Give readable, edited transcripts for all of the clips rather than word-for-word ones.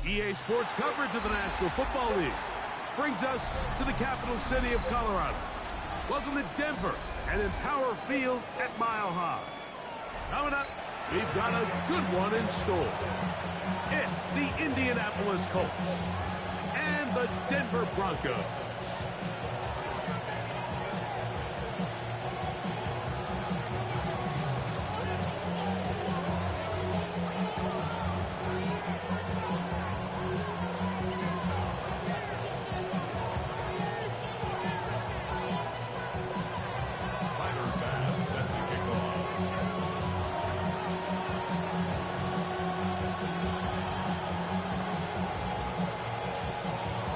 EA Sports coverage of the National Football League brings us to the capital city of Colorado. Welcome to Denver and Empower Field at Mile High. Coming up, we've got a good one in store. It's the Indianapolis Colts and the Denver Broncos.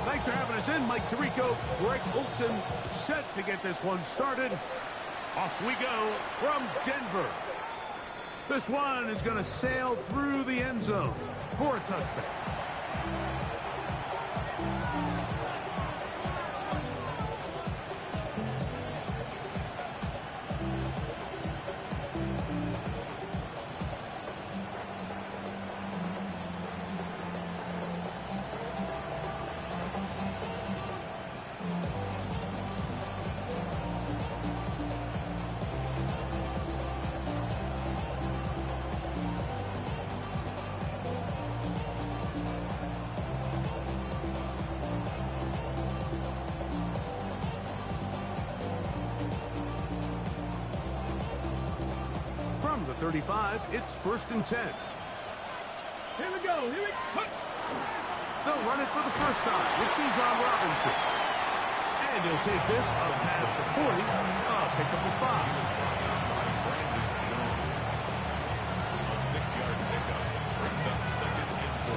Thanks for having us in. Mike Tirico, Greg Olson, set to get this one started. Off we go from Denver. This one is going to sail through the end zone for a touchback. From the 35, it's 1st and 10. Here we go. Here we go. They'll run it for the first time with Bijan Robinson. And he'll take this up past the 40. Pick up a 5. A 6-yard pickup brings up 2nd and 4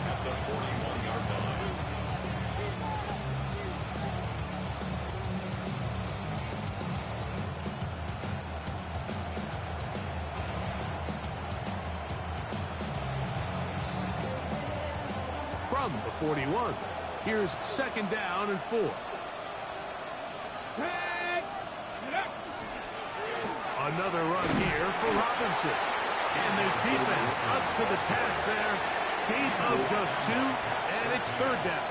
at the 41-yard line. From the 41, here's 2nd down and 4. Another run here for Robinson. And this defense up to the task there. Gain of just 2, and it's 3rd down.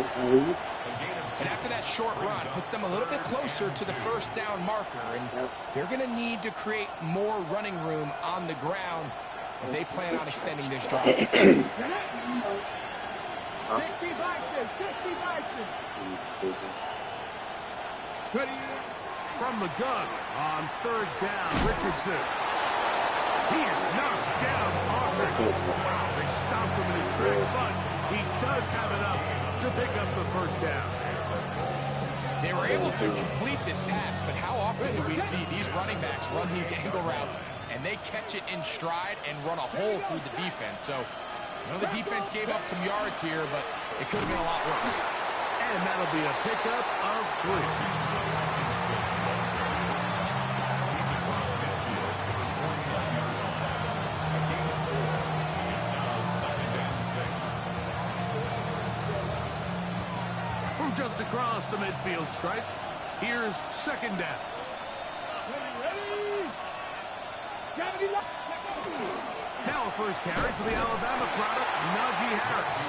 And after that short run, puts them a little bit closer to the 1st down marker. And they're going to need to create more running room on the ground if they plan on extending this drive. From the gun on 3rd down, Richardson. He is knocked down hard. Wow, they stopped him in his tracks, but he does have enough to pick up the 1st down. They were able to complete this pass, but how often do we see these running backs run these angle routes and they catch it in stride and run a hole through the defense? So, I know the defense gave up some yards here, but it could have been a lot worse. And that'll be a pickup of 3. Just across the midfield stripe. Here's 2nd down. Now a first carry for the Alabama product, Najee Harris.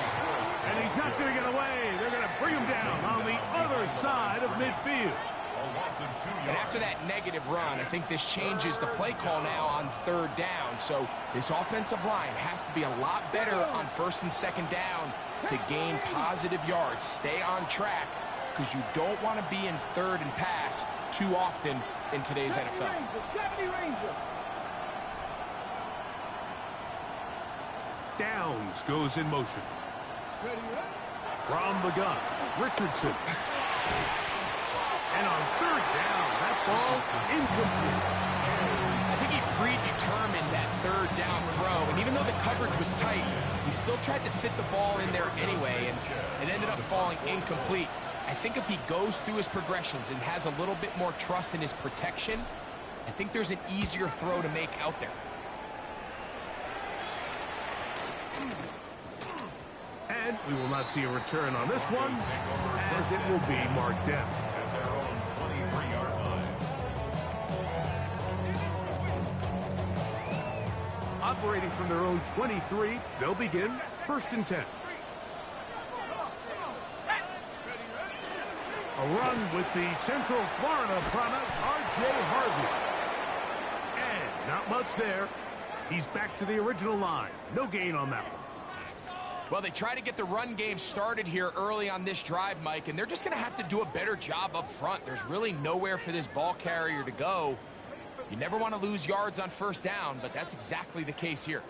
And he's not going to get away. They're going to bring him down on the other side of midfield. And after that negative run, I think this changes the play call now on 3rd down. So this offensive line has to be a lot better on 1st and 2nd down to gain positive yards. Stay on track because you don't want to be in 3rd and pass too often in today's NFL. Downs goes in motion. From the gun, Richardson. And on 3rd down, that ball's incomplete. I think he predetermined that 3rd down throw, and even though the coverage was tight, he still tried to fit the ball in there anyway, and it ended up falling incomplete. I think if he goes through his progressions and has a little bit more trust in his protection, I think there's an easier throw to make out there. And we will not see a return on this one, as it will be marked down. At their own 23-yard line. operating from their own 23. They'll begin 1st and 10. A run with the Central Florida product, R.J. Harvey. And not much there. He's back to the original line. No gain on that one. Well, they try to get the run game started here early on this drive, Mike, and they're just going to have to do a better job up front. There's really nowhere for this ball carrier to go. You never want to lose yards on 1st down, but that's exactly the case here.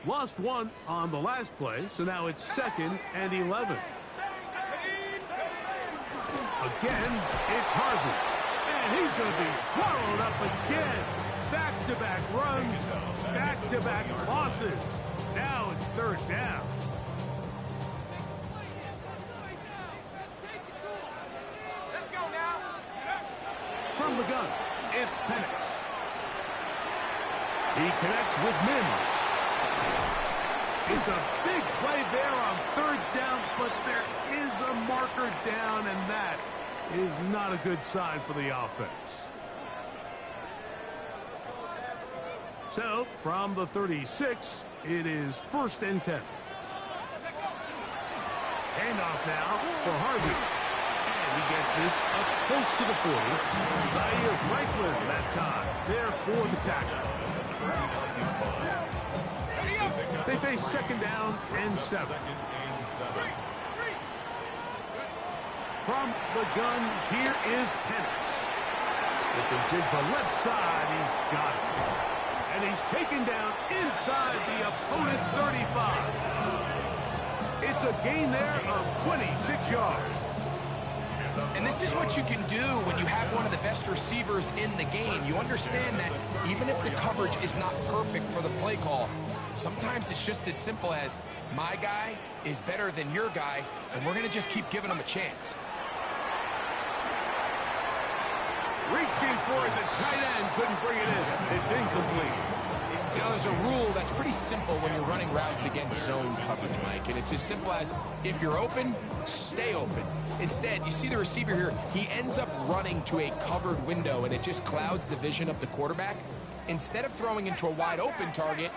Lost one on the last play, so now it's 2nd and 11. Again, it's Harvey. And he's going to be swallowed up again. Back-to-back runs, back-to-back losses. Now it's 3rd down. Let's go now. From the gun, it's Penix. He connects with Mims. It's a big play there on 3rd down, but there is a marker down, and that is not a good sign for the offense. So, from the 36, it is 1st and 10. Handoff now for Harvey. And he gets this up close to the 40. Zaire Franklin that time there for the tackle. They face 2nd down and 7. From the gun, here is Penix. With the jig to left side, he's got it. And he's taken down inside the opponent's 35. It's a gain there of 26 yards. And this is what you can do when you have one of the best receivers in the game. You understand that even if the coverage is not perfect for the play call, sometimes it's just as simple as my guy is better than your guy, and we're going to just keep giving him a chance. Reaching for it, the tight end couldn't bring it in. It's incomplete. You know, there's a rule that's pretty simple when you're running routes against zone coverage, Mike, and it's as simple as if you're open, stay open. Instead, you see the receiver here, he ends up running to a covered window, and it just clouds the vision of the quarterback. Instead of throwing into a wide open target,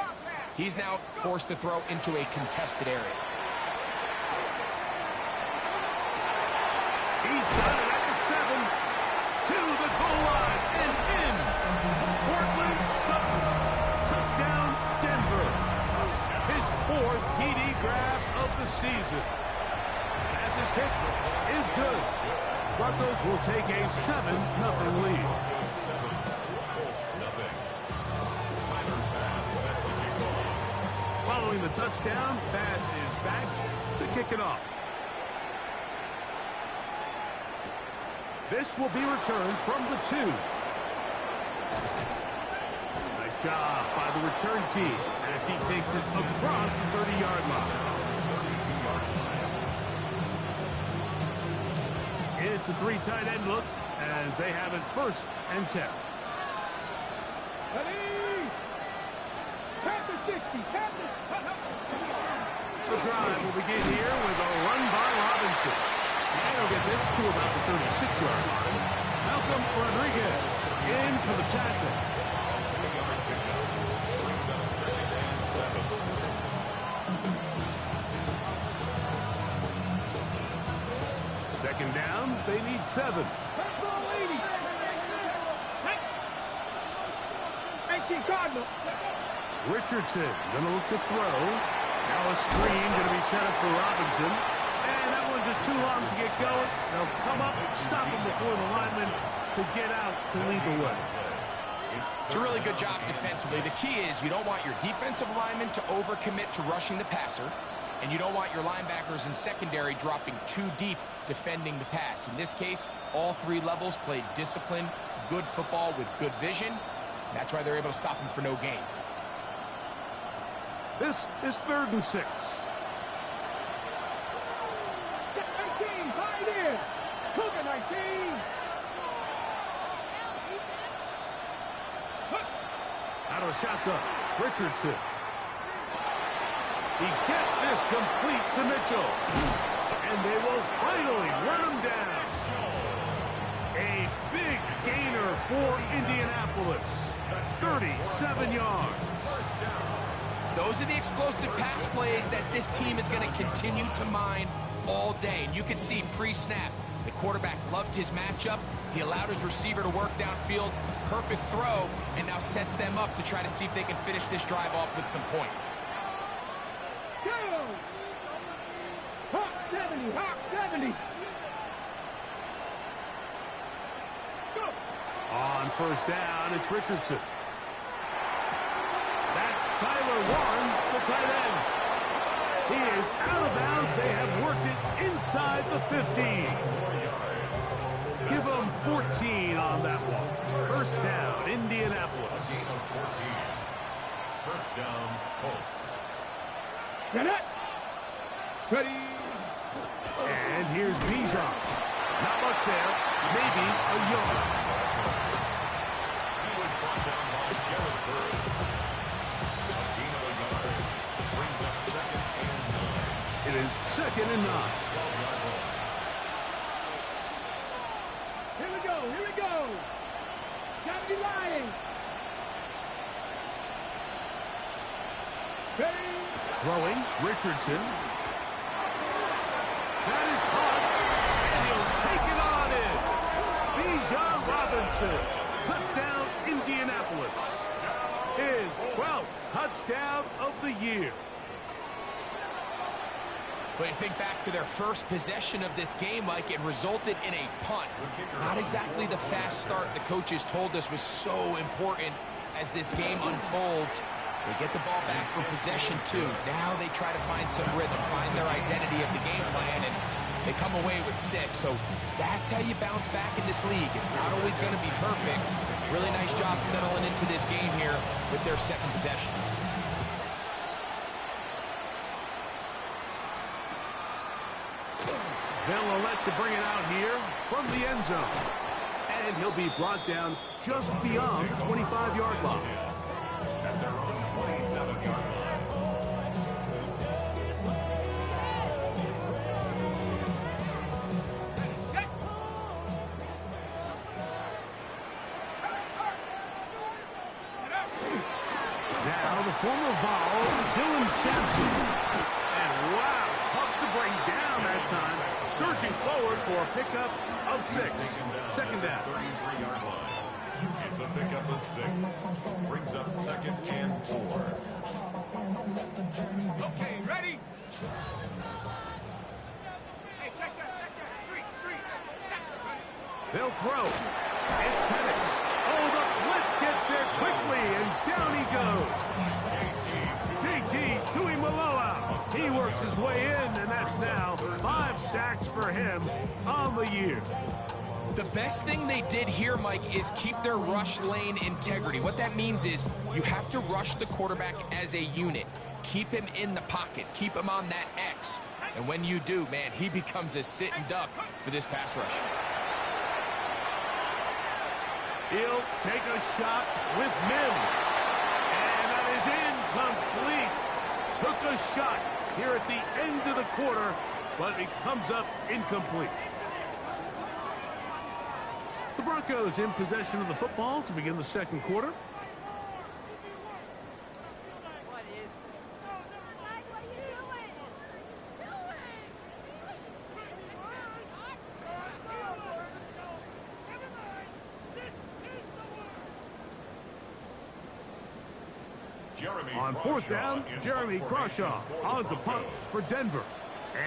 he's now forced to throw into a contested area. He's got it at the 7. To the goal line and in. Portland Sutton. Touchdown, Denver. His 4th TD grab of the season. As his kick is good. Broncos will take a 7-0 lead. Following the touchdown, Bass is back to kick it off. This will be returned from the 2. Nice job by the return team as he takes it across the 30-yard line. It's a 3 tight end look as they have it 1st and 10. The drive will begin here with a run by Robinson. And he'll get this to about the 36-yard line. Malcolm Rodriguez in for the tackle. Second down, they need 7. Richardson going to look to throw. Now a screen going to be set up for Robinson. And that one just too long to get going. They'll come up and stop him before the lineman could get out to lead the way. It's a really good job defensively. The key is you don't want your defensive linemen to overcommit to rushing the passer, and you don't want your linebackers in secondary dropping too deep defending the pass. In this case, all 3 levels played disciplined, good football with good vision. That's why they're able to stop him for no gain. This is 3rd and 6. Out of a shotgun, Richardson. He gets this complete to Mitchell. And they will finally run him down. A big gainer for Indianapolis. 37 yards. Those are the explosive pass plays that this team is going to continue to mine all day. And you can see pre-snap, the quarterback loved his matchup. He allowed his receiver to work downfield. Perfect throw, and now sets them up to try to see if they can finish this drive off with some points. Go! Hawk 70, Hawk 70. Go! On first down, it's Richardson. That's Tyler Warren, the tight end. He is out of bounds. They have worked it inside the 15. Give them 14 on that one. First down, Indianapolis. Gain of 14. First down, Colts. Get it! Steady! And here's Bijan. Not much there. Maybe a yard. He was brought down by Jared Burris. A gain of a yard. Brings up second and 9. It is second and 9. 12-yard line. Here we go, here we go! Gotta be lying! Steady! Throwing, Richardson. That is caught, and he'll take it on in. Bijan Robinson, touchdown Indianapolis. His 12th touchdown of the year. But you think back to their first possession of this game, Mike, it resulted in a punt. Not exactly the fast start the coaches told us was so important as this game unfolds. They get the ball back for possession 2. Now they try to find some rhythm, find their identity of the game plan, and they come away with 6. So that's how you bounce back in this league. It's not always going to be perfect. Really nice job settling into this game here with their second possession. They'll elect to bring it out here from the end zone. And he'll be brought down just beyond the 25-yard line. At their own 27-yard line. Set! Now the former Vol, Dylan Sampson. And wow, tough to bring down that time. Surging forward for a pickup of 6. Second down. 33-yard line. It's a pickup of 6. Brings up second and 4. Okay, ready? Hey, check that. Street. Section, buddy. They'll throw. It's Penix. Oh, the blitz gets there quickly, and down he goes. JT Tuimoloau. He works his way in, and that's now 5 sacks for him on the year. The best thing they did here, Mike, is keep their rush lane integrity. What that means is you have to rush the quarterback as a unit. Keep him in the pocket. Keep him on that X. And when you do, man, he becomes a sitting duck for this pass rush. He'll take a shot with Mims. And that is incomplete. Took a shot here at the end of the quarter, but it comes up incomplete. The Broncos in possession of the football to begin the second quarter. On fourth down, Jeremy Crawshaw on to punt for Denver.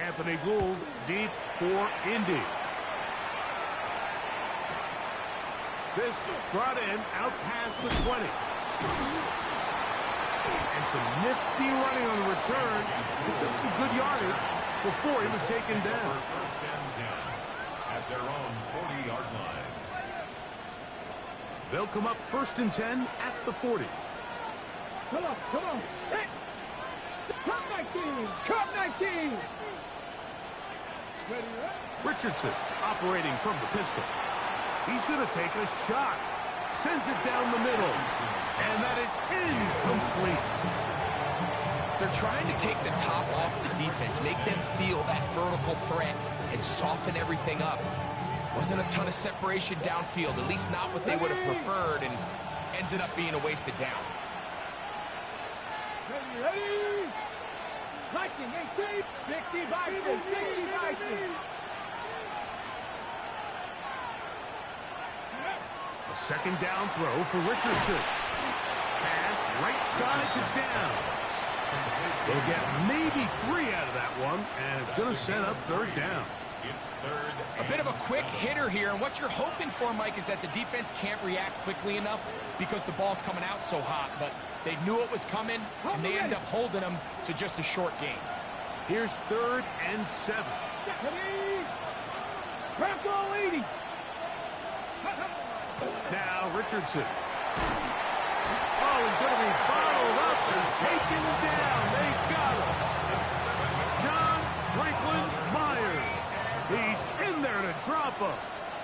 Anthony Gould deep for Indy. This brought in out past the 20. And some nifty running on the return. Picked up some good yardage before he was taken down. First and 10 at their own 40-yard line. They'll come up first and 10 at the 40. Come on. Hey! Cut 19! Ready, right? Richardson operating from the pistol. He's going to take a shot. Sends it down the middle. And that is incomplete. They're trying to take the top off the defense, make them feel that vertical threat, and soften everything up. Wasn't a ton of separation downfield, at least not what they would have preferred, and ends it up being a wasted down. Ready? Viking, 18, 60 Vikings, 60 Vikings. A second down throw for Richardson. Pass right side to Downs. They'll get maybe 3 out of that one, and it's going to set up third down. It's third. A bit of a quick hitter here, and what you're hoping for, Mike, is that the defense can't react quickly enough because the ball's coming out so hot. But they knew it was coming, and they end up holding them to just a short game. Here's 3rd and 7. Bronco 80. Now Richardson. Oh, he's going to be bottled up and taken down. They've got him. John Franklin Myers. He's in there to drop him.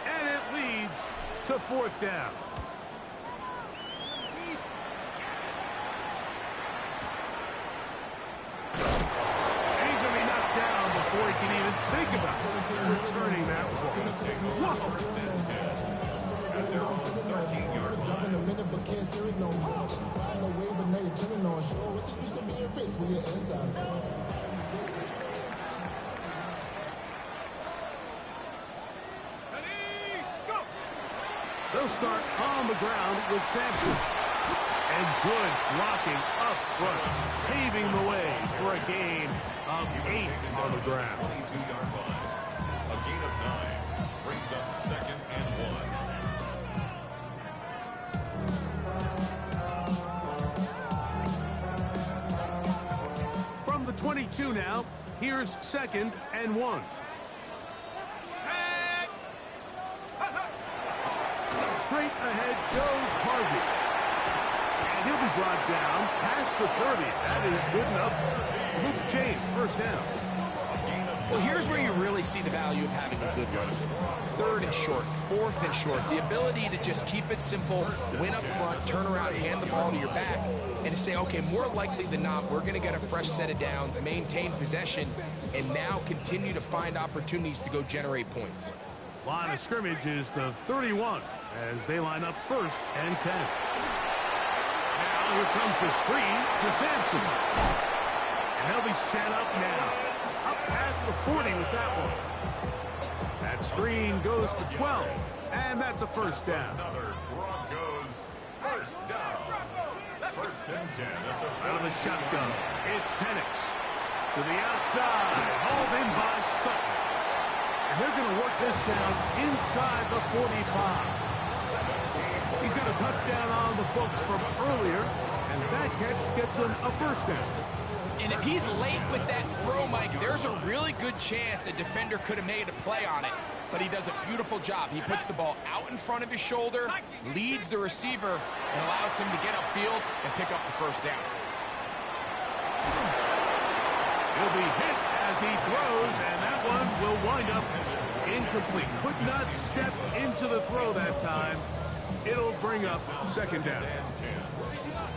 And it leads to 4th down. And he's going to be knocked down before he can even think about returning that ball. Whoa. First and 10. At their own 13-yard line. They'll start on the ground with Sampson. And good blocking up front, paving the way for a gain of 8 on the ground. 22-yard line. A gain of 9 brings up 2nd and 1. From the 22 now, here's 2nd and 1. Straight ahead goes Harvey. And he'll be brought down past the 30. That is good enough to move the chains. First down. Well, here's where you really see the value of having a good run. 3rd and short, 4th and short. The ability to just keep it simple, win up front, turn around, hand the ball to your back, and to say, okay, more likely than not, we're going to get a fresh set of downs, maintain possession, and now continue to find opportunities to go generate points. Line of scrimmage is the 31 as they line up 1st and 10. Now here comes the screen to Sampson. And they'll be set up now. Up past the 40 with that one. That screen goes for 12. And that's a first down. Another Broncos first down. 1st and 10 at the Out of the shotgun, it's Penix. To the outside, hauled in by Sutton. And they're going to work this down inside the 45. He's got a touchdown on the books from earlier, and that catch gets him a first down. And if he's late with that throw, Mike, there's a really good chance a defender could have made a play on it. But he does a beautiful job. He puts the ball out in front of his shoulder, leads the receiver, and allows him to get upfield and pick up the first down. He'll be hit as he throws, and that one will wind up incomplete. Could not step into the throw that time. It'll bring up 2nd down.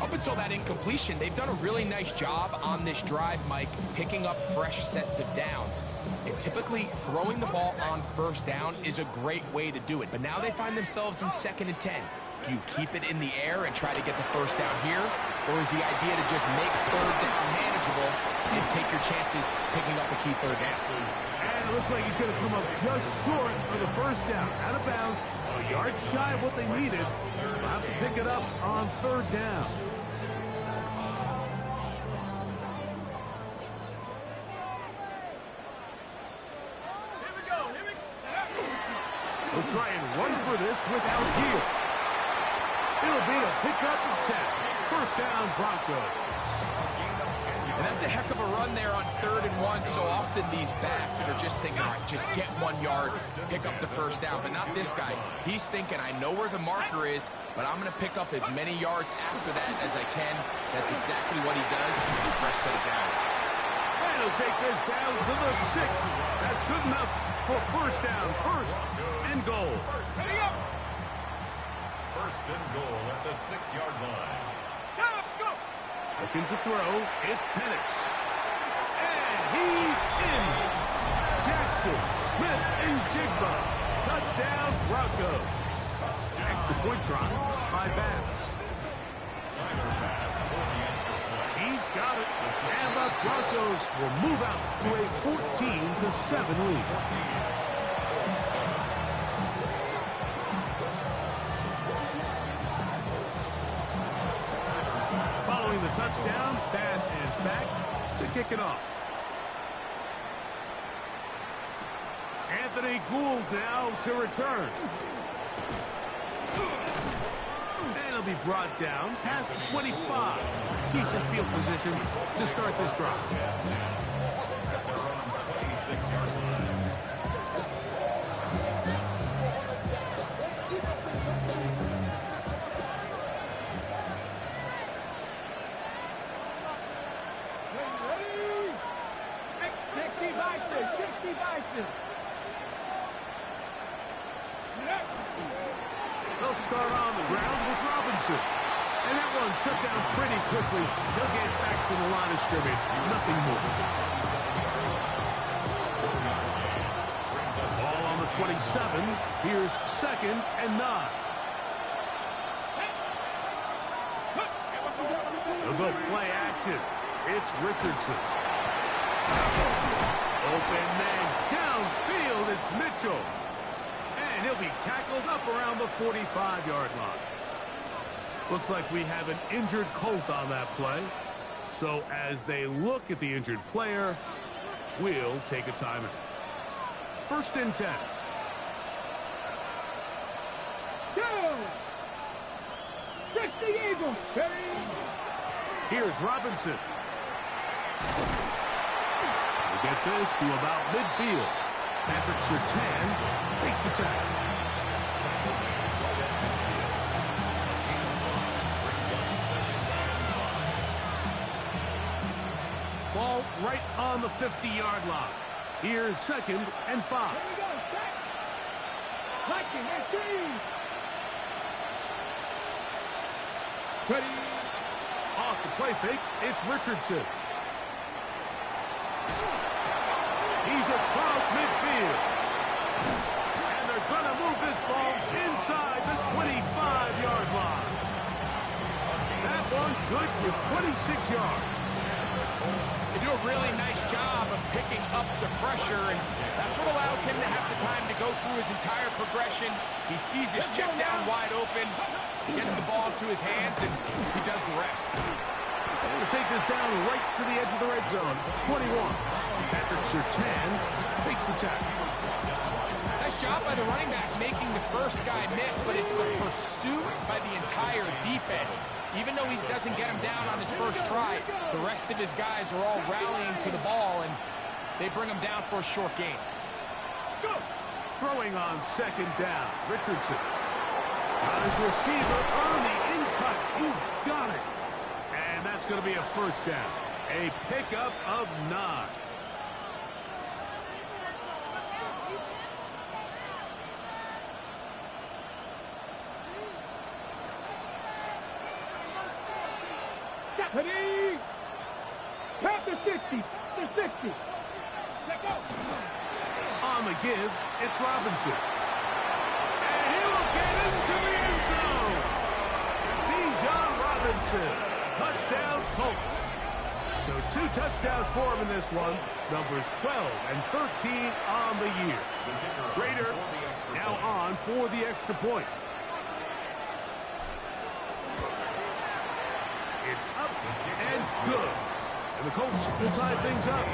Up until that incompletion, they've done a really nice job on this drive, Mike, picking up fresh sets of downs. And typically, throwing the ball on 1st down is a great way to do it. But now they find themselves in 2nd and 10. Do you keep it in the air and try to get the first down here? Or is the idea to just make 3rd down manageable and take your chances picking up a key 3rd down? And it looks like he's going to come up just short for the first down. Out of bounds, a yard shy of what they needed. They'll have to pick it up on 3rd down. We'll try and run for this without Hill. It'll be a pickup of 10. First down, Broncos. And that's a heck of a run there on 3rd and 1. So often these backs, they're just thinking, all right, just get 1 yard, pick up the first down. But not this guy. He's thinking, I know where the marker is, but I'm going to pick up as many yards after that as I can. That's exactly what he does. Fresh set of downs. And he'll take this down to the 6. That's good enough for first down. 1st and goal. First and goal at the 6-yard line. Looking to throw, it's Penix. And he's in. Jackson, Smith, and Jigba. Touchdown, Broncos. Extra point try by Bass. He's got it. And the Broncos will move out to a 14-7 lead. Following the touchdown, pass is back to kick it off. Anthony Gould now to return. And he'll be brought down past the 25. Decent field position to start this drive. At their own 26-yard line. They'll start on the ground with Robinson. And that one shut down pretty quickly. He'll get back to the line of scrimmage. Nothing more. Ball on the 27. Here's 2nd and 9. They'll go play action. It's Richardson. Open man downfield. It's Mitchell. And he'll be tackled up around the 45-yard line. Looks like we have an injured Colt on that play. So as they look at the injured player, we'll take a timeout. 1st and 10. Go! Check the Eagles. Here's Robinson. We'll get this to about midfield. Patrick Surtain makes the tackle. Ball right on the 50-yard line. Here's 2nd and 5. Here we go. Set. Liking that team. Ready. Off the play fake, it's Richardson. He's across midfield. And they're going to move this ball inside the 25-yard line. That one good for 26 yards. They do a really nice job of picking up the pressure, and that's what allows him to have the time to go through his entire progression. He sees his check down wide open, gets the ball to his hands, and he does the rest. They're going to take this down right to the edge of the red zone. 21. Patrick Surtain makes the tackle. Nice job by the running back making the first guy miss, but it's the pursuit by the entire defense. Even though he doesn't get him down on his first try, the rest of his guys are all rallying to the ball, and they bring him down for a short gain. Go. Throwing on 2nd down. Richardson. Got his receiver on the in-cut. He's got it. And that's going to be a 1st down. A pickup of 9. Ready. Count the 60. The 60. Let go. On the give, it's Robinson. And he will get into the end zone. Bijan Robinson. Touchdown Colts. So 2 touchdowns for him in this one. Numbers 12 and 13 on the year. Trader now on for the extra point. It's up and good. And the Colts will tie things up.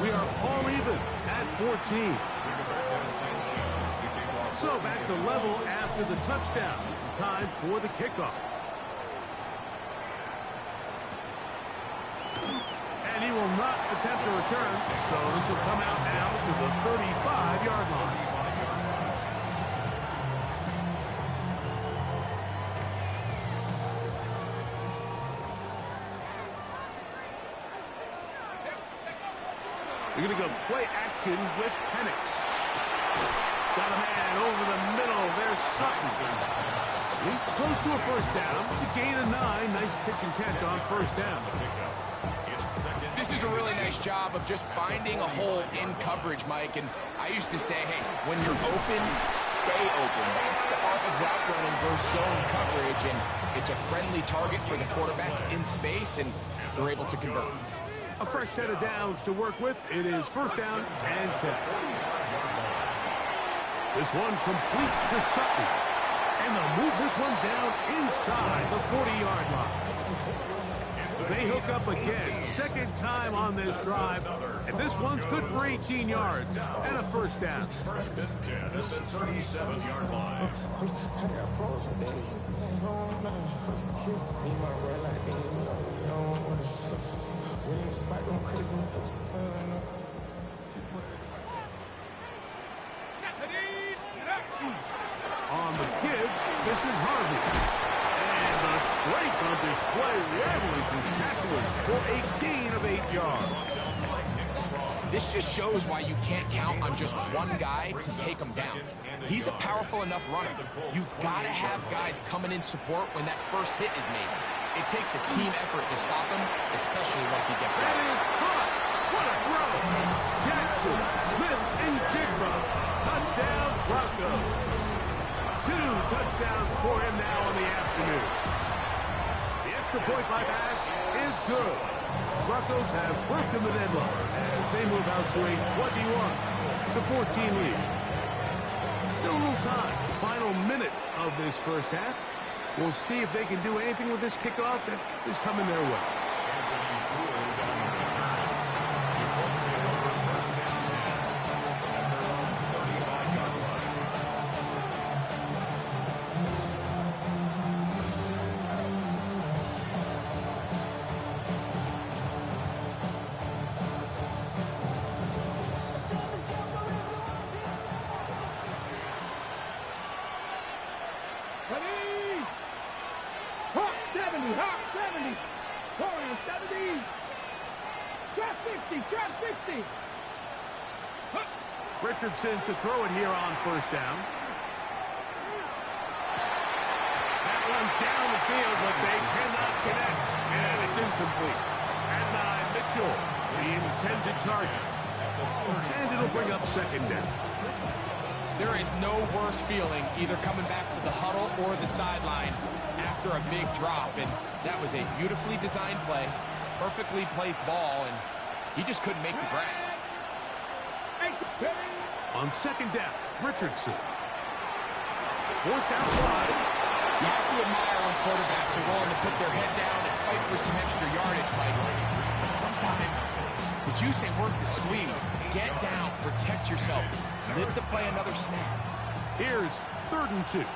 We are all even at 14. So back to level after the touchdown. Time for the kickoff. And he will not attempt to return. So this will come out now to the 35-yard line. You're going to go play action with Penix. Got a man over the middle. There's Sutton. He's close to a 1st down. To gain a 9. Nice pitch and catch on 1st down. This is a really nice job of just finding a hole in coverage, Mike. And I used to say, hey, when you're open, stay open. That's the art of route running versus zone coverage. And It's a friendly target for the quarterback in space, and they're able to convert. A fresh set of downs to work with. It is first down and 10. This one complete to Sutton. And they'll move this one down inside the 40-yard line. They hook up again, second time on this drive, and this one's good for 18 yards and a first down. First and 10 at the 37-yard line. On the give, this is Harvey. And the strength on display, leveling through tacklers for a gain of 8 yards. This just shows why you can't count on just one guy to take him down. He's a powerful enough runner. You've got to have guys coming in support when that first hit is made. It takes a team effort to stop him, especially once he gets That going. is caught. What a throw. Jackson, Smith, and Jigba. Touchdown, Broncos. 2 touchdowns for him now in the afternoon. The extra point by pass is good. Broncos have broken the deadlock as they move out to a 21-14 lead. Still a little time. Final minute of this first half. We'll see if they can do anything with this kickoff that is coming their way. Richardson to throw it here on first down. That one down the field, but they cannot connect. And it's incomplete. And Mitchell, the intended target. And it'll bring up second down. There is no worse feeling either coming back to the huddle or the sideline after a big drop. And that was a beautifully designed play, perfectly placed ball, and he just couldn't make the grab. On second down, Richardson. Forced out wide. You have to admire when quarterbacks are willing to put their head down and fight for some extra yardage, Mike. But sometimes the juice ain't worth the squeeze. Get down, protect yourself, live to play another snap. Here's 3rd and 2.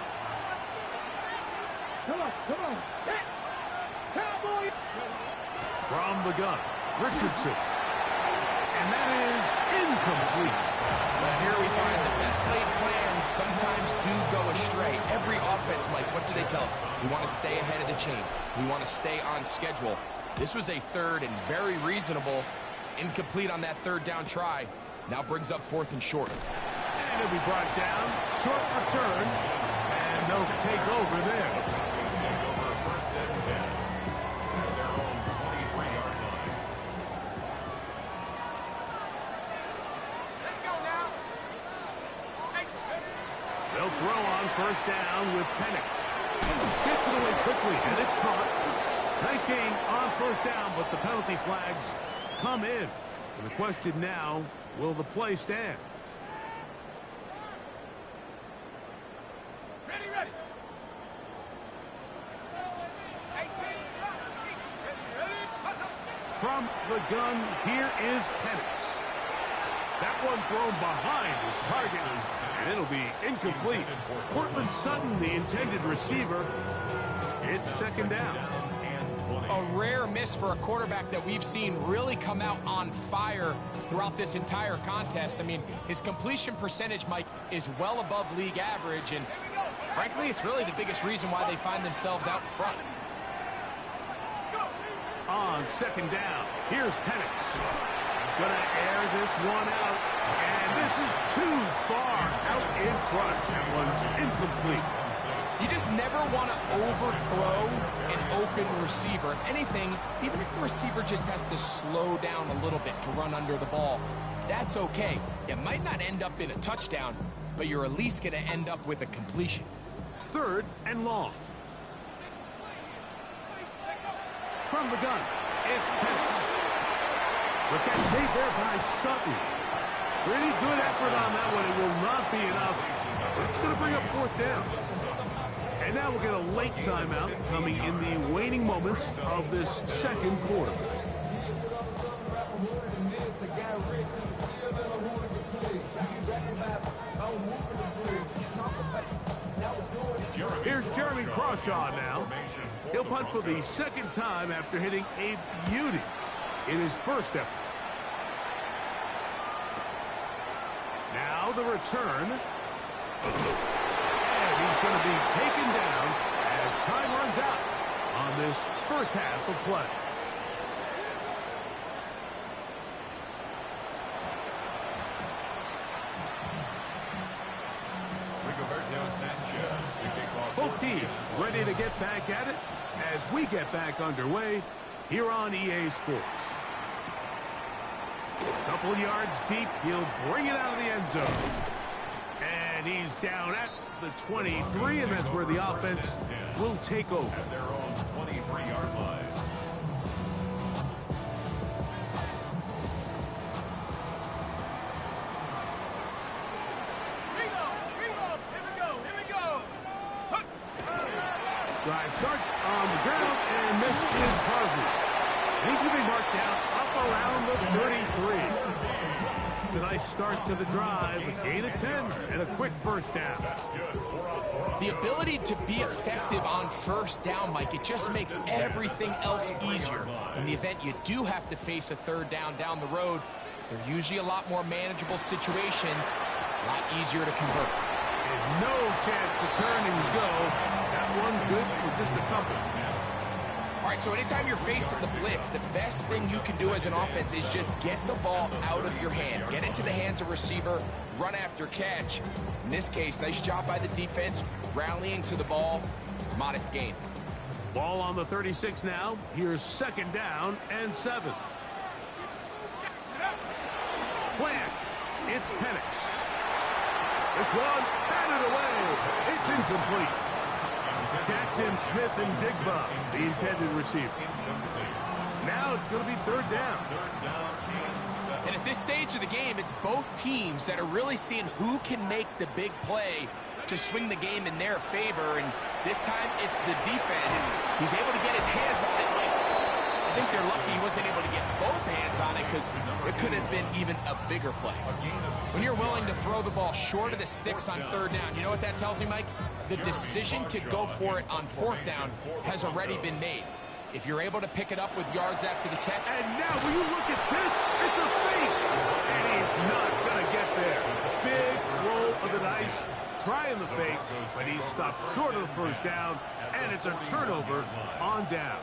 Come on. Hit. Cowboy. From the gun, Richardson. And that is incomplete. Well, here we find the best laid plans sometimes do go astray. Every offense, Mike, what do they tell us? We want to stay ahead of the chains. We want to stay on schedule. This was a third and very reasonable. Incomplete on that third down try. Now brings up 4th and short. And it'll be brought down. Short return. And they'll take over there. First and 10 at their own 23-yard line. They'll throw on first down with Penix. Gets it away quickly, and it's caught. Nice gain on first down, but the penalty flags come in. And the question now, will the play stand? Ready. From the gun, here is Penix. That one thrown behind his target, and it'll be incomplete. Cortland Sutton, the intended receiver. It's second down. A rare miss for a quarterback that we've seen really come out on fire throughout this entire contest. I mean, his completion percentage, Mike, is well above league average, and frankly, it's really the biggest reason why they find themselves out in front. On second down, here's Penix. He's going to air this one out, and this is too far out in front. That one's incomplete. You just never want to overthrow an open receiver. If anything, even if the receiver just has to slow down a little bit to run under the ball, that's okay. It might not end up in a touchdown, but you're at least going to end up with a completion. 3rd and long. From the gun, it's Penix. But that's made there by Sutton. Pretty good effort on that one. It will not be enough. It's going to bring up fourth down. And now we'll get a late timeout coming in the waning moments of this second quarter. Here's Jeremy Crawshaw now. He'll punt for the second time after hitting a beauty in his first effort. Now the return. And he's going to be taken down as time runs out on this first half of play. Both teams ready to get back at it as we get back underway here on EA Sports. A couple yards deep, he'll bring it out of the end zone. And he's down at the 23, and that's where the offense will take over. At their own 23-yard line. Drive starts on the ground, and this is Harvey. He's going to be marked down up around the 33. It's a nice start to the drive, a gain of 10, and a quick first down. The ability to be effective on first down, Mike, it just makes everything else easier. In the event you do have to face a third down the road, they're usually a lot more manageable situations, a lot easier to convert. And no chance to turn and go. That one good for just a couple. All right, so anytime you're facing the blitz, the best thing you can do as an offense is just get the ball out of your hand. Get into the hands of receiver, run after catch. In this case, nice job by the defense, rallying to the ball, modest gain. Ball on the 36 now. Here's second down and 7. Plant. It's Penix. This one batted away. It's incomplete. Jackson, Smith, and Digba, the intended receiver. Now it's going to be third down. And at this stage of the game, it's both teams that are really seeing who can make the big play to swing the game in their favor. And this time, it's the defense. He's able to get his hands on it. I think they're lucky he wasn't able to get both hands on it because it could have been even a bigger play. When you're willing to throw the ball short of the sticks on third down, you know what that tells me, Mike? The decision to go for it on fourth down has already been made. If you're able to pick it up with yards after the catch. And now, will you look at this? It's a fake. And he's not going to get there. Big roll of the dice. Trying the fake, but he's stopped short of the first down. And it's a turnover on down.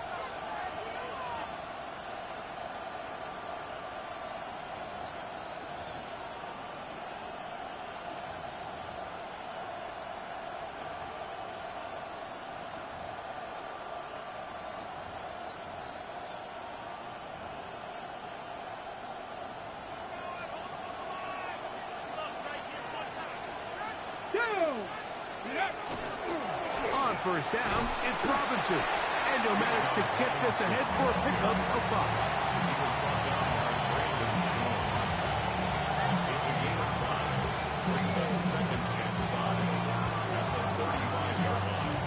On first down, it's Robinson. And he'll manage to get this ahead for a pickup of 5. It's a game of 5. Brings up second and 5 at the 35-yard line.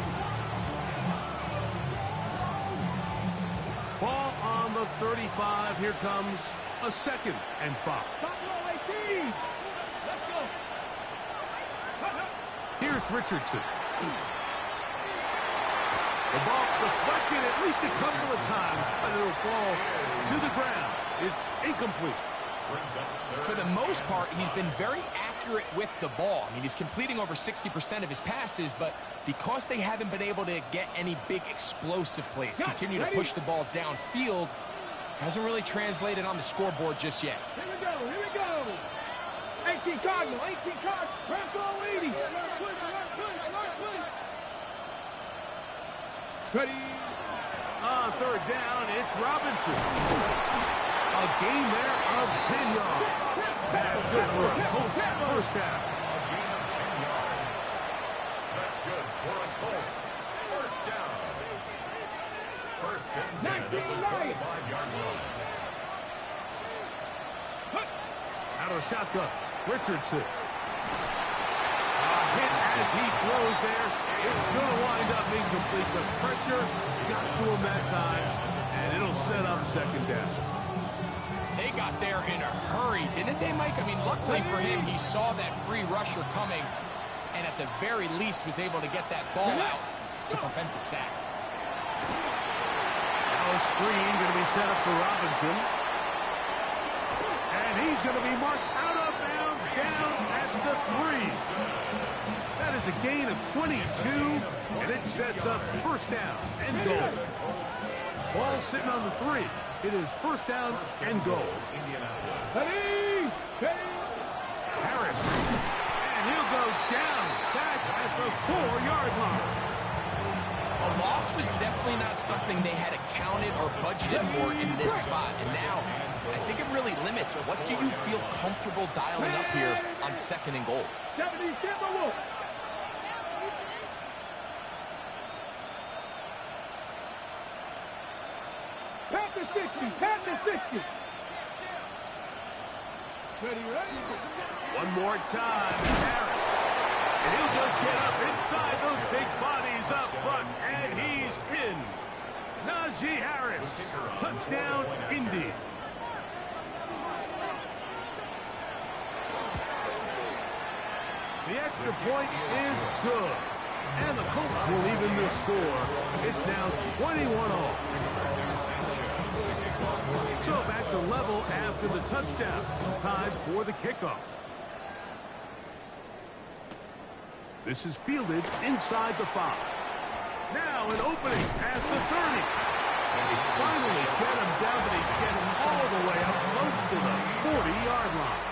Ball on the 35. Here comes a second and 5. Let's go. Here's Richardson. The ball deflected at least a couple of times, but it'll fall to the ground. It's incomplete. For the most part, he's been very accurate with the ball. I mean, he's completing over 60% of his passes, but because they haven't been able to get any big explosive plays, continue to push the ball downfield, hasn't really translated on the scoreboard just yet. Here we go. Here we go. 18 Cardinal. 18 Cardinal. Bronco 80. Ready. On third down, it's Robinson. A gain there of 10 yards. That's good for a Colts first down. A gain of 10 yards. That's good for a Colts first down. First First and 10 at the 25-yard line. Out of shotgun, Richardson. Hit as he throws there. It's going to wind up incomplete. The pressure got to him that time, and it'll set up second down. They got there in a hurry, didn't they, Mike? I mean, luckily for him, he saw that free rusher coming, and at the very least was able to get that ball out to prevent the sack. Now a screen going to be set up for Robinson. And he's going to be marked out of bounds down at the 3. That is a gain of 22, and it sets up first down and goal. Ball sitting on the 3. It is first down and goal. Harris. And he'll go down back at the 4-yard line. A loss was definitely not something they had accounted or budgeted for in this spot. And now, I think it really limits what do you feel comfortable dialing up here on second and goal. Pass the 60. Pass the 60. Ready, ready. One more time, Harris. And he'll just get up inside those big bodies up front, and he's in. Najee Harris, touchdown, Indy. The extra point is good. And the Colts will even the score. It's now 21-all. So back to level after the touchdown. Time for the kickoff. This is fielded inside the 5. Now an opening past the 30. And they finally get him down, but he gets all the way up close to the 40-yard line.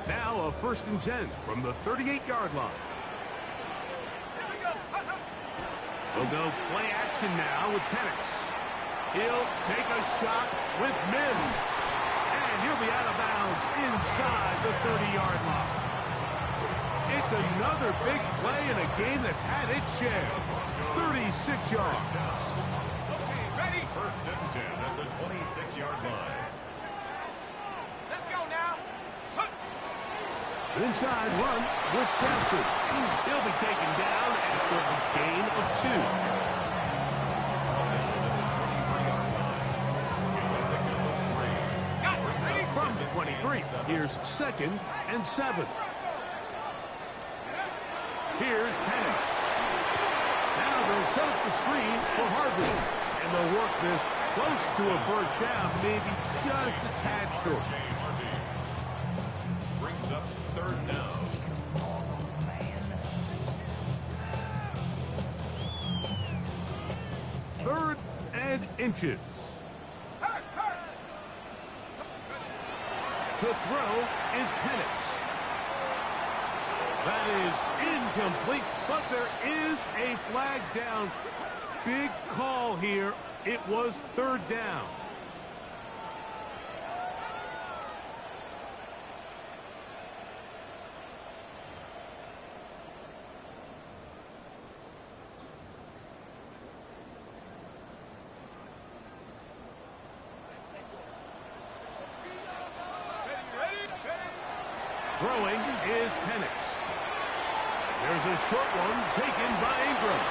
Now a first and 10 from the 38-yard line. We'll go play action now with Penix. He'll take a shot with Mims. And he'll be out of bounds inside the 30-yard line. It's another big play in a game that's had its share. 36 yards. Okay, ready? First and 10 at the 26-yard line. Let's go now. Inside run with Sampson. He'll be taken down after a gain of 2. From the 23, here's second and 7. Here's Penix. Now they'll set up the screen for Harvey. And they'll work this close to a first down, maybe just a tad short. Brings up third down. Third and inches. To throw is Penix. That is incomplete, but there is a flag down. Big call here. It was third down. Throwing is Penix. There's a short one taken by Ingram.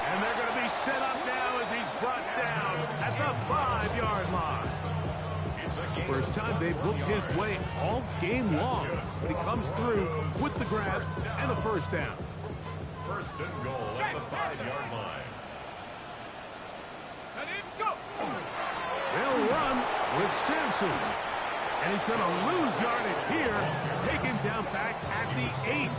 And they're going to be set up now as he's brought down at the 5-yard line. First time they've looked his way all game long, but he comes through with the grab and a first down. First and goal at the 5-yard line. They'll run with Sampson. And he's going to lose yardage here, taken down back at the 8.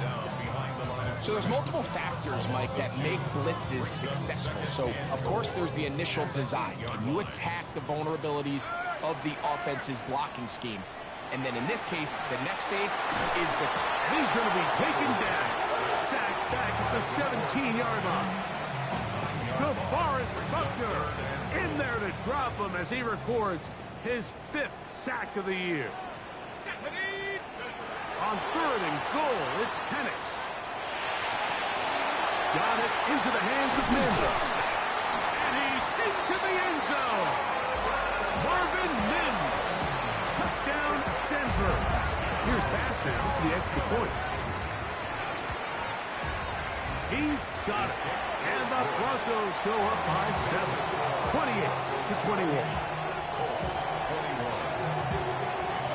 So there's multiple factors, Mike, that make blitzes successful. So, of course, there's the initial design. Can you attack the vulnerabilities of the offense's blocking scheme? And then in this case, the next phase is the... And he's going to be taken down. Sacked back at the 17-yard line. DeForest Buckner in there to drop him as he records his 5th sack of the year. On third and goal, it's Penix. got it into the hands of Mims. And he's into the end zone. Marvin Mims. Touchdown, Denver. Here's pass now for the extra point. He's got it. And the Broncos go up by 7. 28-21.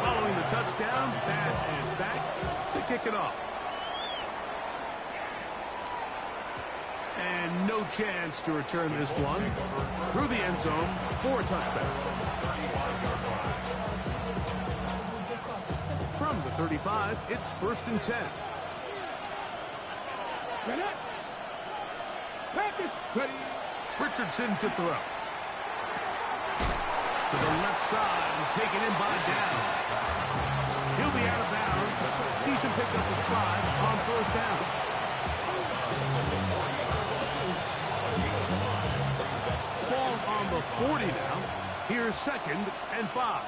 Following the touchdown, pass is back to kick it off. And no chance to return this one. Through the end zone for a touchback. From the 35, it's 1st and 10. Richardson to throw. To the left side and taken in by Downs. He'll be out of bounds. Decent pickup of 5 on 1st down. Ball on the 40 now. Here's 2nd and 5.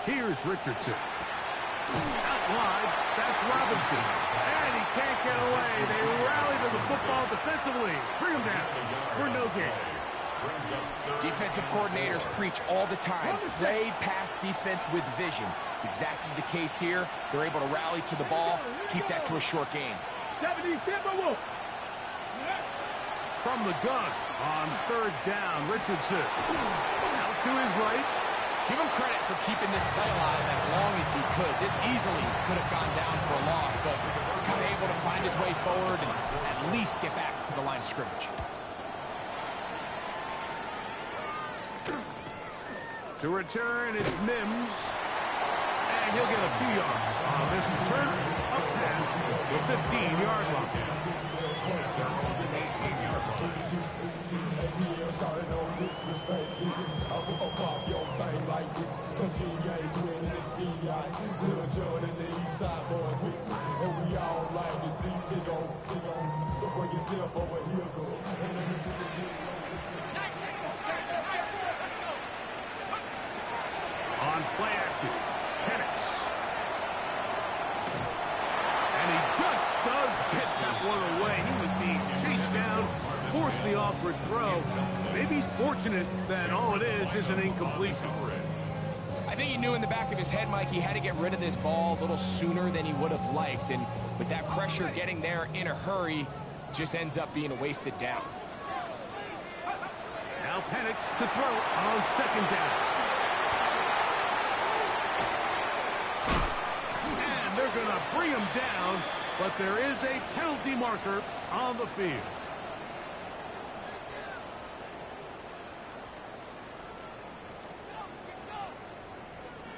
Here's Richardson. Out wide, that's Robinson. And he can't get away. They rally to the football defensively. Bring him down for no gain. Defensive coordinators preach all the time. Play pass defense with vision. It's exactly the case here. They're able to rally to the ball, keep that to a short game. From the gun on 3rd down, Richardson. Out to his right. Give him credit for keeping this play alive as long as he could. This easily could have gone down for a loss, but he's kind of able to find his way forward and at least get back to the line of scrimmage. To return, it's Mims. And he'll get a few yards on this return up past the 15-yard line. On play action, Penix. And he just does get that one away. He was being chased down, forced the awkward throw. Maybe he's fortunate that all it is an incompletion. I think he knew in the back of his head, Mike, he had to get rid of this ball a little sooner than he would have liked. And with that pressure getting there in a hurry, just ends up being a wasted down. Now Penix to throw on 2nd down. And they're going to bring him down, but there is a penalty marker on the field.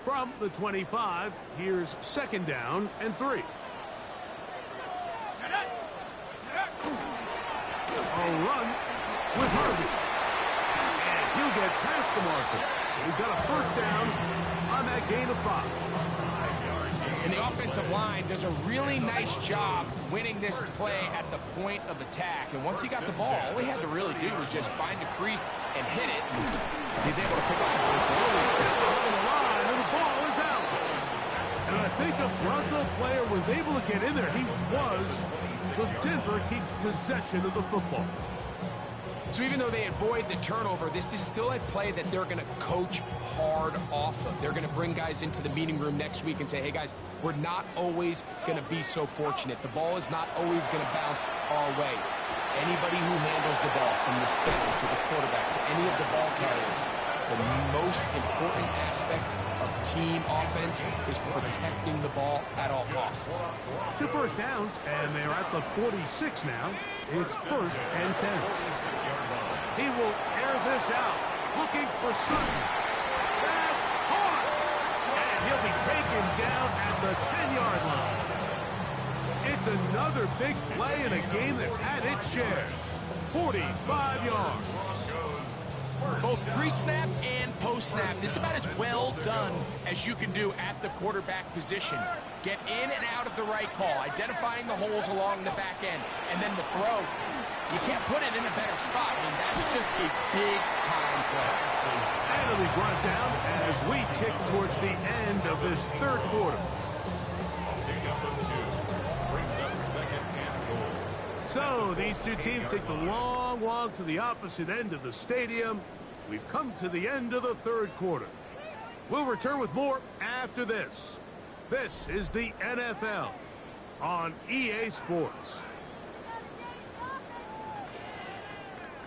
From the 25, here's 2nd down and 3. A run with Harvey. And he'll get past the marker. So he's got a 1st down on that gain of 5. And the offensive line does a really nice job winning this play at the point of attack. And once he got the ball, all he had to really do was just find a crease and hit it. He's able to pick up the 1st down. And the ball is out. And I think a Bronco player was able to get in there. He was. So Denver keeps possession of the football. So even though they avoid the turnover, this is still a play that they're going to coach hard off of. They're going to bring guys into the meeting room next week and say, hey, guys, we're not always going to be so fortunate. The ball is not always going to bounce our way. Anybody who handles the ball from the center to the quarterback to any of the ball carriers, the most important aspect of team offense is protecting the ball at all costs. 2 1st downs, and they're at the 46 now. It's 1st and 10. He will air this out, looking for Sutton. That's hard! And he'll be taken down at the 10-yard line. It's another big play in a game that's had its share. 45 yards. Both pre-snap and post-snap, this is about as well done as you can do at the quarterback position. Get in and out of the right call, identifying the holes along the back end, and then the throw. You can't put it in a better spot. I mean, that's just a big-time play. And finally brought down as we tick towards the end of this third quarter. Pick up of 2. Brings up second and goal. So these two teams take the long walk to the opposite end of the stadium. We've come to the end of the third quarter. We'll return with more after this. This is the NFL on EA Sports.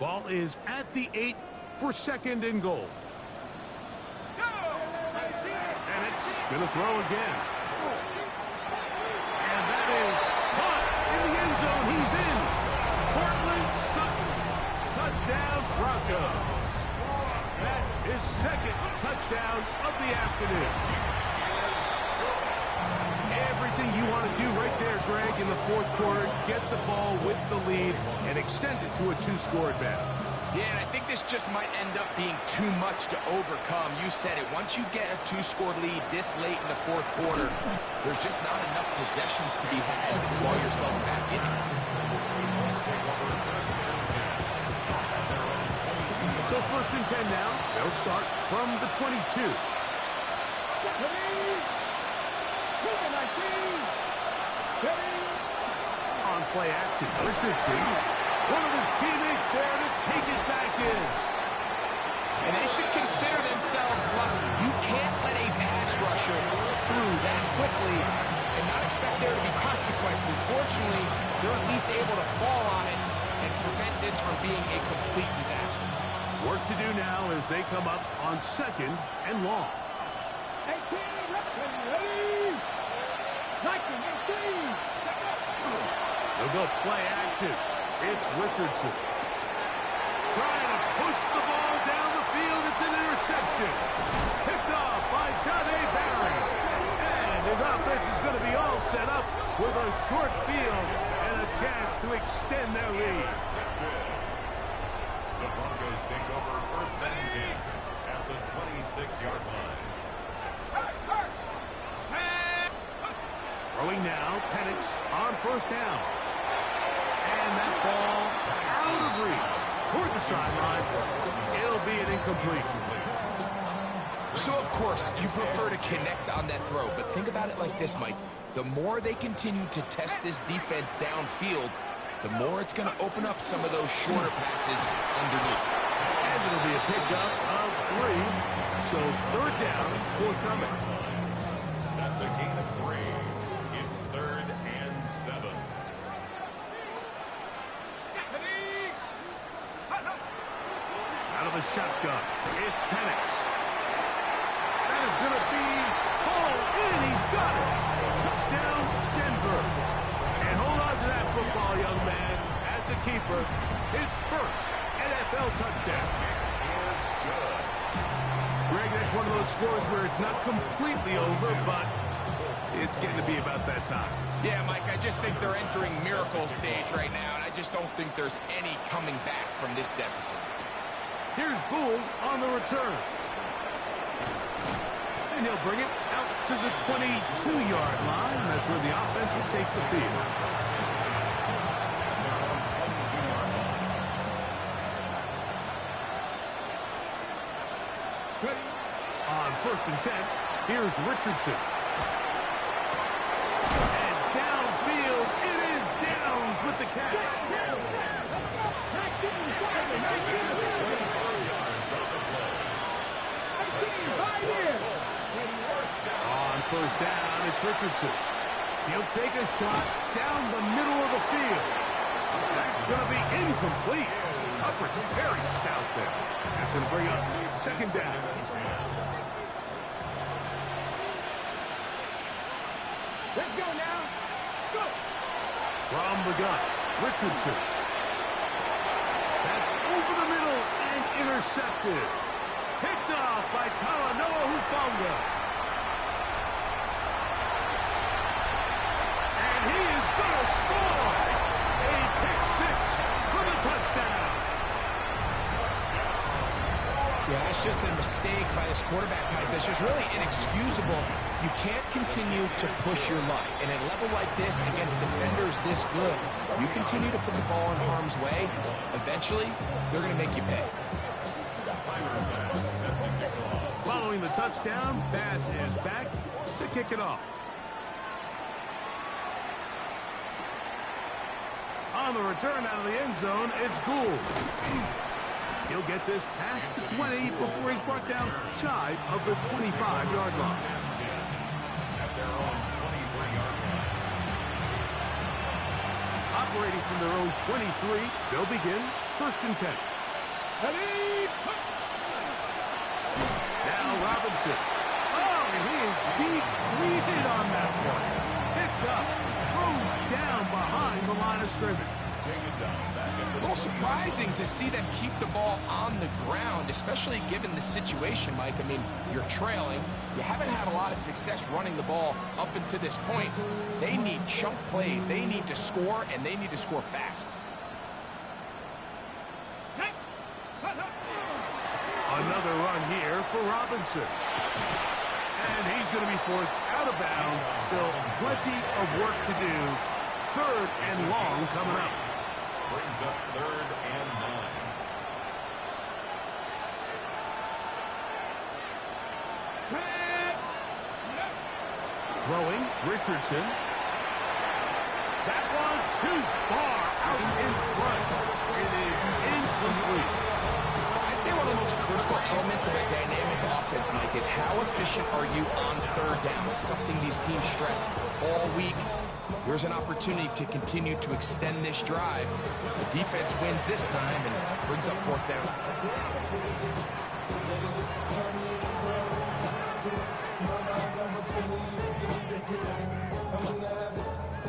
Ball is at the 8 for second and goal. And it's going to throw again. And that is caught in the end zone. He's in. Portland Sutton. Touchdown Broncos. That is second touchdown of the afternoon. Everything you want to do right there, Greg, in the fourth quarter, get the ball with the lead and extend it to a 2-score advantage. Yeah, and I think this just might end up being too much to overcome. You said it. Once you get a 2-score lead this late in the fourth quarter, there's just not enough possessions to be had to claw yourself back in. So first and 10 now. They'll start from the 22. On play action, Richardson. One of his teammates there to take it back in. And they should consider themselves lucky. You can't let a pass rusher through that quickly and not expect there to be consequences. Fortunately, they're at least able to fall on it and prevent this from being a complete disaster. Work to do now as they come up on second and long. 18, ready. 19, 18. They'll go play action. It's Richardson. Trying to push the ball down the field. It's an interception. Picked off by Johnny Barry. And his offense is going to be all set up with a short field and a chance to extend their lead. The Broncos take over first and 10 at the 26-yard line. Throwing now, Penix on first down. And that ball out of reach toward the sideline. It'll be an incompletion. So, of course, you prefer to connect on that throw, but think about it like this, Mike. The more they continue to test this defense downfield, the more it's going to open up some of those shorter passes underneath. And it'll be a pickup of 3. So third down, forthcoming. That's a gain of 3. It's 3rd and 7. Out of the shotgun, it's Penix. That is going to be hauled in. He's got it. Touchdown, Denver. And hold on to that football, young man. That's a keeper. His first NFL touchdown. Greg, that's one of those scores where it's not completely over, but it's getting to be about that time. Yeah, Mike, I just think they're entering miracle stage right now, and I just don't think there's any coming back from this deficit. Here's Gould on the return. And he'll bring it out to the 22-yard line. That's where the offense will take the field. On first and 10, here's Richardson. And downfield, it is Downs with the catch. On first down, it's Richardson. He'll take a shot down the middle of the field. That's going to be incomplete. Coverage very stout there. That's going to bring up second down. Let's go now. Let's go. From the gun, Richardson. That's over the middle and intercepted. Picked off by Talanoa Hufanga. And he is going to score. A pick six for the touchdown. Yeah, that's just a mistake by this quarterback, Mike. That's just really inexcusable. You can't continue to push your luck. And at a level like this, against defenders this good, you continue to put the ball in harm's way, eventually, they're going to make you pay. Timer pass set to kick Following the touchdown, pass is back to kick it off. On the return out of the end zone, it's Gould. He'll get this past the 20 before he's brought down shy of the 25-yard line. At their own 23-yard line. Operating from their own 23, they'll begin 1st and 10. Now Robinson. Oh, he is deep-weeded on that one. Picked up, thrown down behind the line of scrimmage. A little surprising to see them keep the ball on the ground, especially given the situation, Mike. I mean, you're trailing. You haven't had a lot of success running the ball up until this point. They need chunk plays. They need to score, and they need to score fast. Another run here for Robinson. And he's going to be forced out of bounds. Still plenty of work to do. 3rd and long coming up. Brings up 3rd and 9. Throwing, Richardson. That one too far out in front. It is incomplete. I'd say one of the most critical elements of a dynamic offense, Mike, is how efficient are you on 3rd down? It's something these teams stress all week. Here's an opportunity to continue to extend this drive. The defense wins this time and brings up 4th down.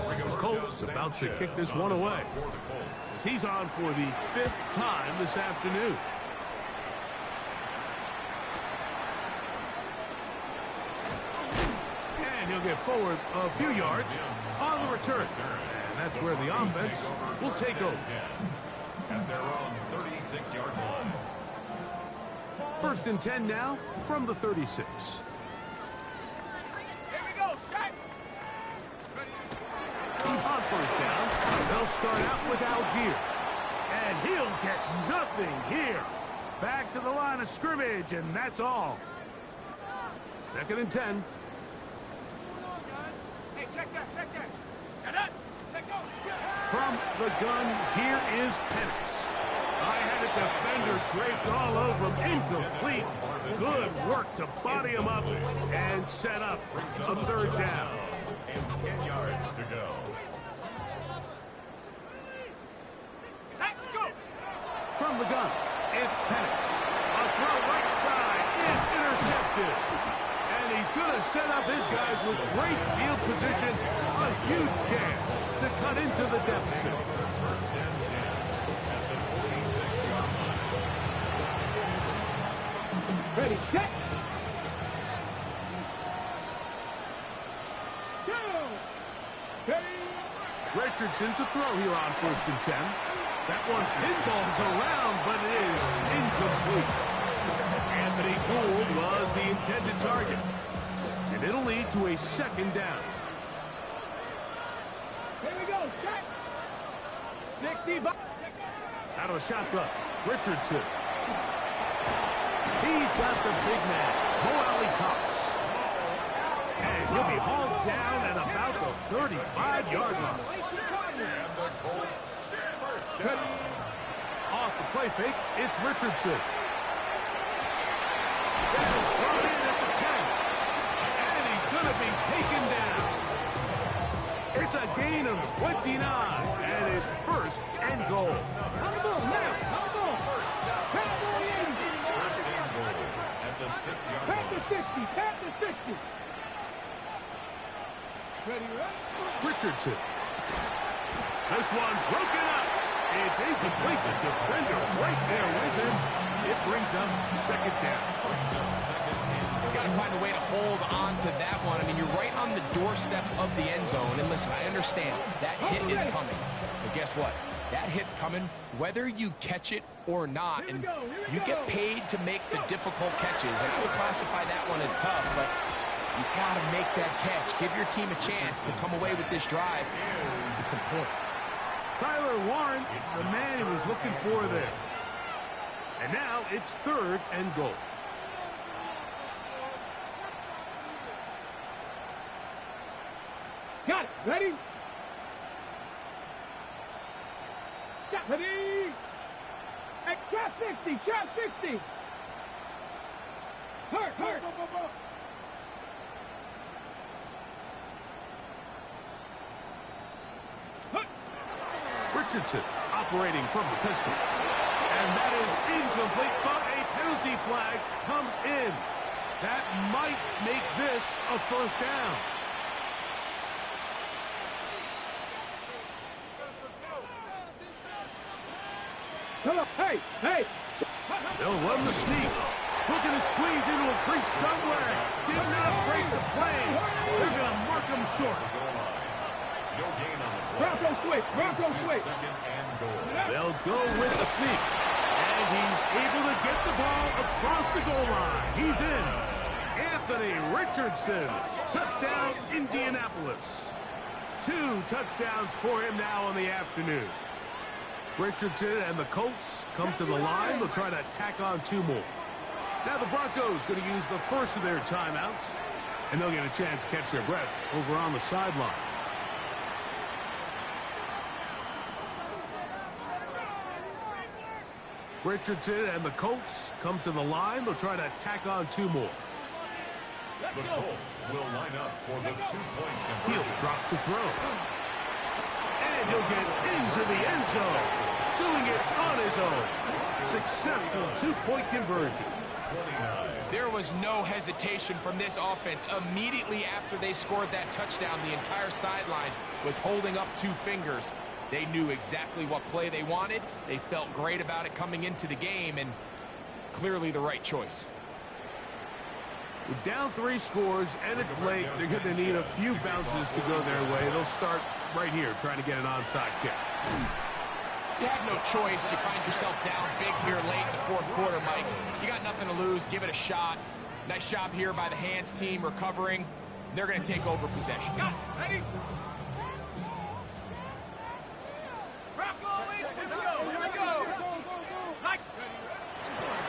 The Colts about to kick this one away. He's on for the 5th time this afternoon. And he'll get forward a few yards on the return. And that's where the offense will take over. At their own 36-yard line. 1st and 10 now from the 36. On 1st down, they'll start out with Algier. And he'll get nothing here. Back to the line of scrimmage, and that's all. 2nd and 10. Hey, check that. Shut up. From the gun, here is Penix. I-handed defender draped all over him. Incomplete. Good work to body him up and set up a 3rd down. And 10 yards to go. From the gun, it's Penix. A throw right side is intercepted. And he's going to set up his guys with great field position. A huge chance to cut into the deficit. 1st and 10 at the 46-yard line. Ready, set. Go. Ready. Richardson to throw here on 1st and 10. That one pinballs around, but it is incomplete. Anthony Gould was the intended target. And it'll lead to a 2nd down. Here we go, set. 60. Out of the shotgun, Richardson. He's got the big man, Moali Cox. And he'll be hauled down at about the 35-yard line. And the Colts first down. Off the play fake, it's Richardson. That is brought in at the 10. And he's going to be taken down. It's a gain of 29, and it's 1st and goal. On the ball, now. On the ball. Pat the ball in. 1st and goal at the 6-yard Pat the line. 60. Pat the 60. Ready, right? Richardson. This one broken up. It's incomplete. The defender right there with him. It brings up 2nd down. He's got to find a way to hold on to that one. I mean, you're right on the doorstep of the end zone. And listen, I understand that hit is coming. But guess what? That hit's coming whether you catch it or not. And you get paid to make the difficult catches. And I would classify that one as tough, but you got to make that catch. Give your team a chance to come away with this drive with some points. Tyler Warren, the man he was looking for there. And now it's 3rd and goal. Ready? Stop. Ready? Hey, trap 60, trap 60. Hurt. Richardson operating from the pistol. And that is incomplete, but a penalty flag comes in. That might make this a first down. Come on. Hey. They'll run the sneak. Looking to squeeze into a crease somewhere. Did not break the plane. They're going to mark him short. No gain on the play. Bronco switch. Second and goal. They'll go with the sneak. And he's able to get the ball across the goal line. He's in. Anthony Richardson. Touchdown, Indianapolis. 2 touchdowns for him now in the afternoon. Richardson and the Colts come to the line. They'll try to tack on 2 more. Now the Broncos going to use the first of their timeouts. And they'll get a chance to catch their breath over on the sideline. Richardson and the Colts come to the line. They'll try to tack on 2 more. The Colts will line up for the 2-point conversion. He'll drop to throw. And he'll get into the end zone. Doing it on his own. Successful 2-point conversion. 29. There was no hesitation from this offense. Immediately after they scored that touchdown, the entire sideline was holding up 2 fingers. They knew exactly what play they wanted. They felt great about it coming into the game, and clearly the right choice. With down 3 scores, and it's late, they're going to need a few bounces to go their way. They'll start right here, trying to get an onside kick. You had no choice. You find yourself down big here late in the 4th quarter, Mike. You got nothing to lose. Give it a shot. Nice job here by the hands team recovering. They're going to take over possession. Ready?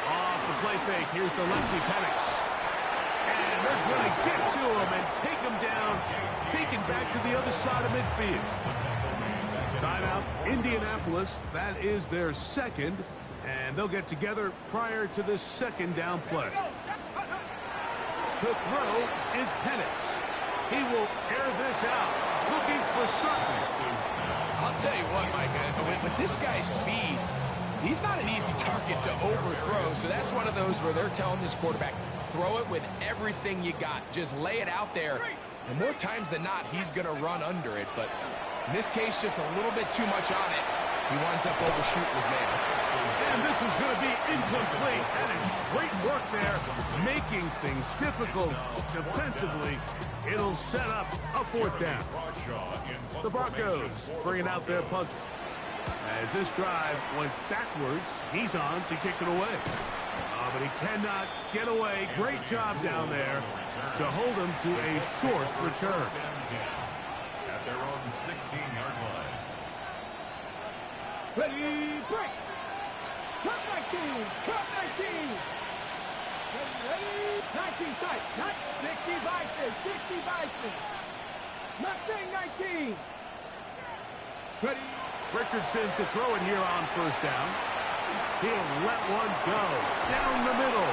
Off the play fake, here's the lefty Penix. And they're going to get to him and take him down, taken back to the other side of midfield. Timeout, Indianapolis. That is their second, and they'll get together prior to this second down play. To throw is Penix. He will air this out, looking for Sutton. I'll tell you what, Mike, with this guy's speed, he's not an easy target to overthrow, so that's one of those where they're telling this quarterback, throw it with everything you got. Just lay it out there, and more times than not, he's going to run under it, but in this case, just a little bit too much on it. He winds up overshooting his man. And this is going to be incomplete. That is great work there, making things difficult defensively. It'll set up a 4th down. The Broncos bringing out their punter. As this drive went backwards, he's on to kick it away. But he cannot get away. Great job down there to hold him to a short return. At their own 16-yard line. Ready, break. Cut 19. Cut 19. Ready, 19 tight. Not 60 Bison. 60 Bison. Not saying 19. Ready. Richardson to throw it here on 1st down. He'll let one go down the middle.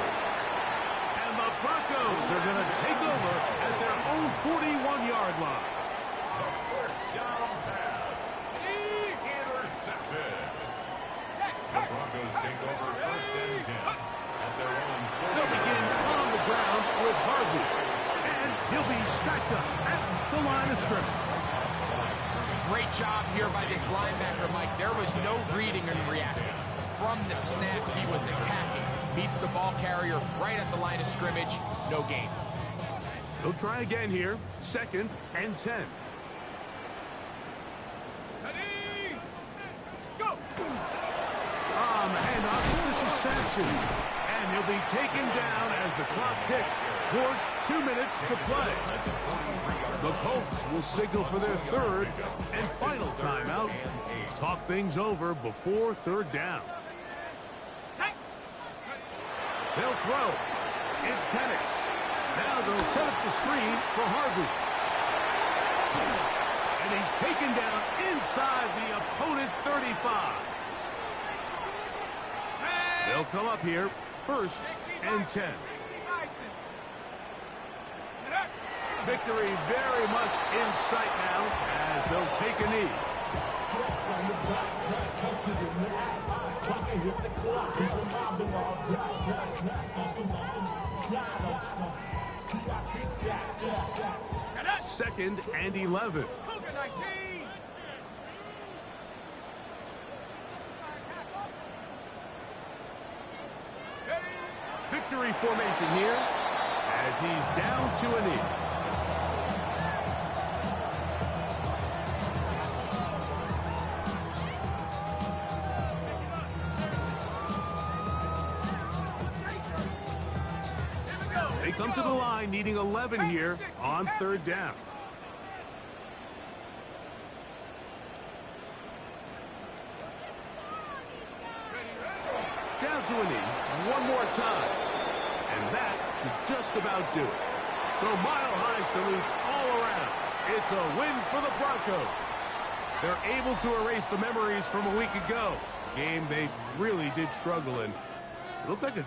And the Broncos are going to take over at their own 41-yard line. The 1st down pass. Intercepted. The Broncos take over 1st and 10 at their own 40. They'll begin on the ground with Harvey. And he'll be stacked up at the line of scrimmage. Great job here by this linebacker, Mike. There was no reading and reacting. From the snap, he was attacking. Beats the ball carrier right at the line of scrimmage. No gain. They'll try again here. 2nd and 10. Ready, go. On the handoff, this is Sampson. And he'll be taken down as the clock ticks towards 2 minutes to play. The Colts will signal for their 3rd and final timeout. Talk things over before 3rd down. They'll throw. It's Penix. Now they'll set up the screen for Harvey. And he's taken down inside the opponent's 35. They'll come up here, 1st and 10. Victory very much in sight now as they'll take a knee. Second and 11. Victory formation here as he's down to a knee. They come to the line needing 11 here on 3rd down. Down to a knee one more time. And that should just about do it. So mile-high salutes all around. It's a win for the Broncos. They're able to erase the memories from a week ago. A game they really did struggle in. It looked like a